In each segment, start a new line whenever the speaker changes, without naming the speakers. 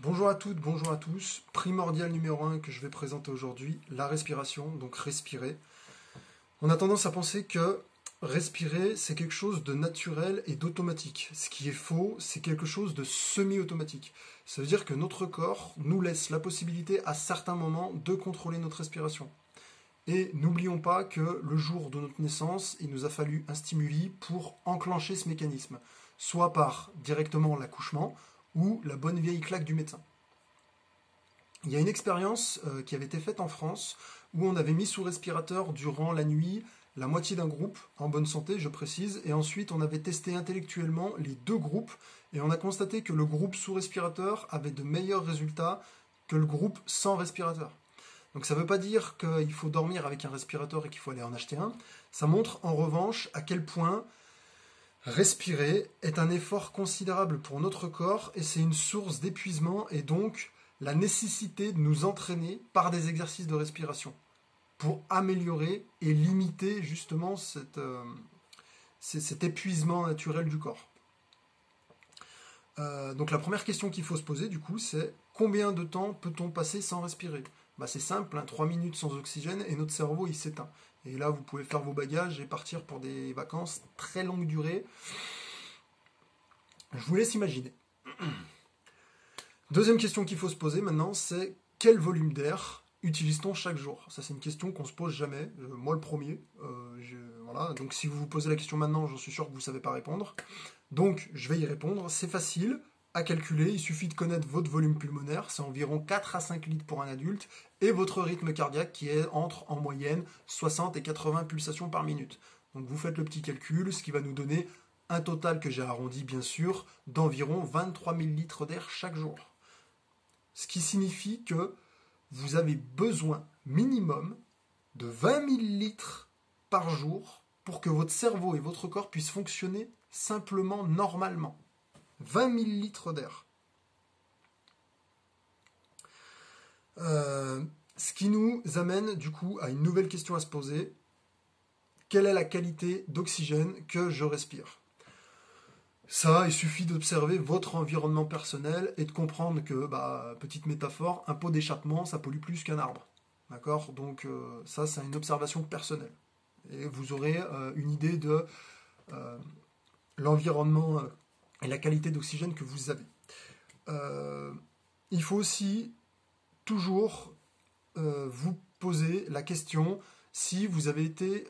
Bonjour à toutes, bonjour à tous. Primordial numéro 1 que je vais présenter aujourd'hui, la respiration, donc respirer. On a tendance à penser que respirer, c'est quelque chose de naturel et d'automatique. Ce qui est faux, c'est quelque chose de semi-automatique. Ça veut dire que notre corps nous laisse la possibilité à certains moments de contrôler notre respiration. Et n'oublions pas que le jour de notre naissance, il nous a fallu un stimuli pour enclencher ce mécanisme, soit par directement l'accouchement ou la bonne vieille claque du médecin. Il y a une expérience qui avait été faite en France où on avait mis sous respirateur durant la nuit la moitié d'un groupe, en bonne santé je précise, et ensuite on avait testé intellectuellement les deux groupes et on a constaté que le groupe sous respirateur avait de meilleurs résultats que le groupe sans respirateur. Donc ça ne veut pas dire qu'il faut dormir avec un respirateur et qu'il faut aller en acheter un. Ça montre en revanche à quel point respirer est un effort considérable pour notre corps et c'est une source d'épuisement et donc la nécessité de nous entraîner par des exercices de respiration pour améliorer et limiter justement cet épuisement naturel du corps. Donc la première question qu'il faut se poser du coup c'est combien de temps peut-on passer sans respirer ? C'est simple, 3 minutes sans oxygène et notre cerveau il s'éteint. Et là vous pouvez faire vos bagages et partir pour des vacances très longue durée. Je vous laisse imaginer. Deuxième question qu'il faut se poser maintenant, c'est quel volume d'air utilise-t-on chaque jour ? Ça, c'est une question qu'on se pose jamais. Moi, le premier. Voilà. Donc, si vous vous posez la question maintenant, j'en suis sûr que vous ne savez pas répondre. Donc, je vais y répondre. C'est facile à calculer. Il suffit de connaître votre volume pulmonaire. C'est environ 4 à 5 litres pour un adulte. Et votre rythme cardiaque qui est entre, en moyenne, 60 et 80 pulsations par minute. Donc, vous faites le petit calcul, ce qui va nous donner un total que j'ai arrondi, bien sûr, d'environ 23 000 litres d'air chaque jour. Ce qui signifie que vous avez besoin minimum de 20 000 litres par jour pour que votre cerveau et votre corps puissent fonctionner simplement normalement. 20 000 litres d'air. Ce qui nous amène du coup à une nouvelle question à se poser. Quelle est la qualité d'oxygène que je respire ? Ça, il suffit d'observer votre environnement personnel et de comprendre que, petite métaphore, un pot d'échappement, ça pollue plus qu'un arbre. D'accord ? Donc ça, c'est une observation personnelle. Et vous aurez une idée de l'environnement et la qualité d'oxygène que vous avez. Il faut aussi toujours vous poser la question si vous avez été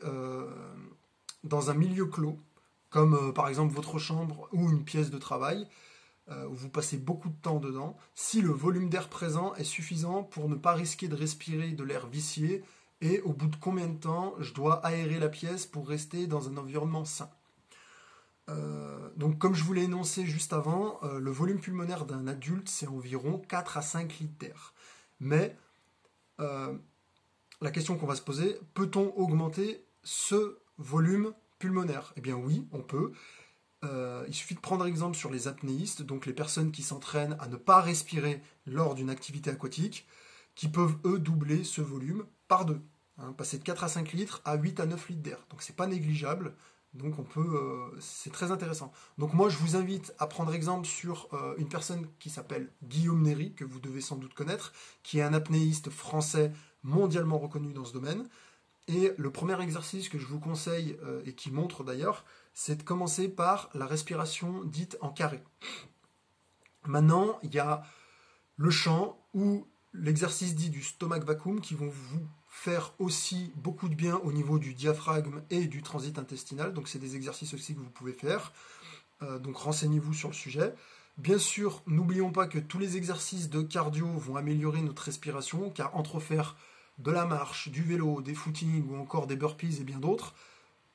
dans un milieu clos, comme par exemple votre chambre ou une pièce de travail, où vous passez beaucoup de temps dedans, si le volume d'air présent est suffisant pour ne pas risquer de respirer de l'air vicié, et au bout de combien de temps je dois aérer la pièce pour rester dans un environnement sain. Donc comme je vous l'ai énoncé juste avant, le volume pulmonaire d'un adulte, c'est environ 4 à 5 litres d'air. Mais la question qu'on va se poser, peut-on augmenter ce volume pulmonaire ? Eh bien oui, on peut. Il suffit de prendre exemple sur les apnéistes, donc les personnes qui s'entraînent à ne pas respirer lors d'une activité aquatique, qui peuvent eux doubler ce volume par 2. Passer de 4 à 5 litres à 8 à 9 litres d'air. Donc c'est pas négligeable, donc on peut, c'est très intéressant. Donc moi je vous invite à prendre exemple sur une personne qui s'appelle Guillaume Néry, que vous devez sans doute connaître, qui est un apnéiste français mondialement reconnu dans ce domaine. Et le premier exercice que je vous conseille, et qui montre d'ailleurs, c'est de commencer par la respiration dite en carré. Maintenant, il y a le chant ou l'exercice dit du stomach vacuum qui vont vous faire aussi beaucoup de bien au niveau du diaphragme et du transit intestinal. Donc c'est des exercices aussi que vous pouvez faire. Donc renseignez-vous sur le sujet. Bien sûr, n'oublions pas que tous les exercices de cardio vont améliorer notre respiration, car entre faire de la marche, du vélo, des footings ou encore des burpees et bien d'autres,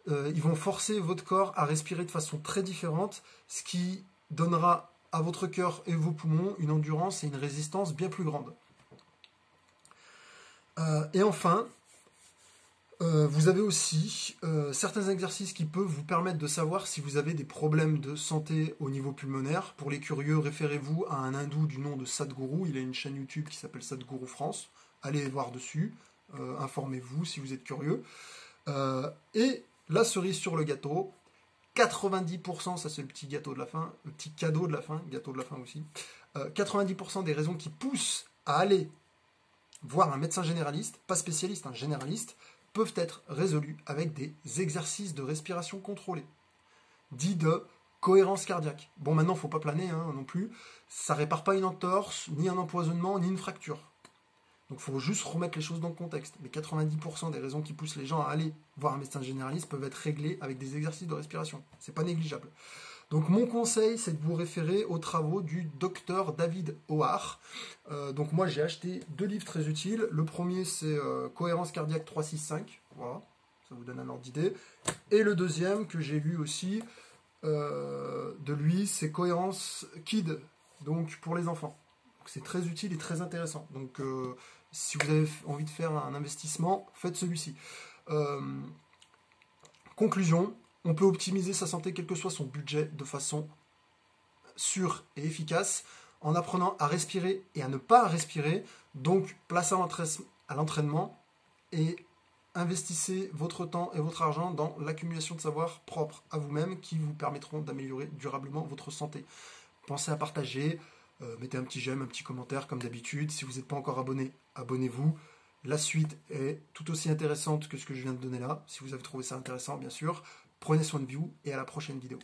ils vont forcer votre corps à respirer de façon très différente, ce qui donnera à votre cœur et vos poumons une endurance et une résistance bien plus grande. Et enfin, vous avez aussi certains exercices qui peuvent vous permettre de savoir si vous avez des problèmes de santé au niveau pulmonaire. Pour les curieux, référez-vous à un hindou du nom de Sadhguru. Il a une chaîne YouTube qui s'appelle Sadhguru France. Allez voir dessus, informez-vous si vous êtes curieux. Et la cerise sur le gâteau, 90%, ça c'est le petit gâteau de la fin, le petit cadeau de la fin, gâteau de la fin aussi. 90% des raisons qui poussent à aller voir un médecin généraliste, pas spécialiste, un généraliste, peuvent être résolues avec des exercices de respiration contrôlés, dits de cohérence cardiaque. Bon, maintenant, il ne faut pas planer non plus. Ça répare pas une entorse, ni un empoisonnement, ni une fracture. Donc il faut juste remettre les choses dans le contexte. Mais 90% des raisons qui poussent les gens à aller voir un médecin généraliste peuvent être réglées avec des exercices de respiration. C'est pas négligeable. Donc mon conseil, c'est de vous référer aux travaux du docteur David O'Hare. Donc moi j'ai acheté 2 livres très utiles. Le premier c'est Cohérence cardiaque 365. Voilà, ça vous donne un ordre d'idée. Et le deuxième que j'ai lu aussi de lui, c'est Cohérence Kid, donc pour les enfants. C'est très utile et très intéressant. Donc si vous avez envie de faire un investissement, faites celui-ci. Conclusion, on peut optimiser sa santé quel que soit son budget de façon sûre et efficace en apprenant à respirer et à ne pas respirer. Donc place à l'entraînement et investissez votre temps et votre argent dans l'accumulation de savoir propre à vous-même qui vous permettront d'améliorer durablement votre santé. Pensez à partager, mettez un petit j'aime, un petit commentaire comme d'habitude. Si vous n'êtes pas encore abonné, abonnez-vous. La suite est tout aussi intéressante que ce que je viens de donner là, si vous avez trouvé ça intéressant bien sûr. Prenez soin de vous et à la prochaine vidéo.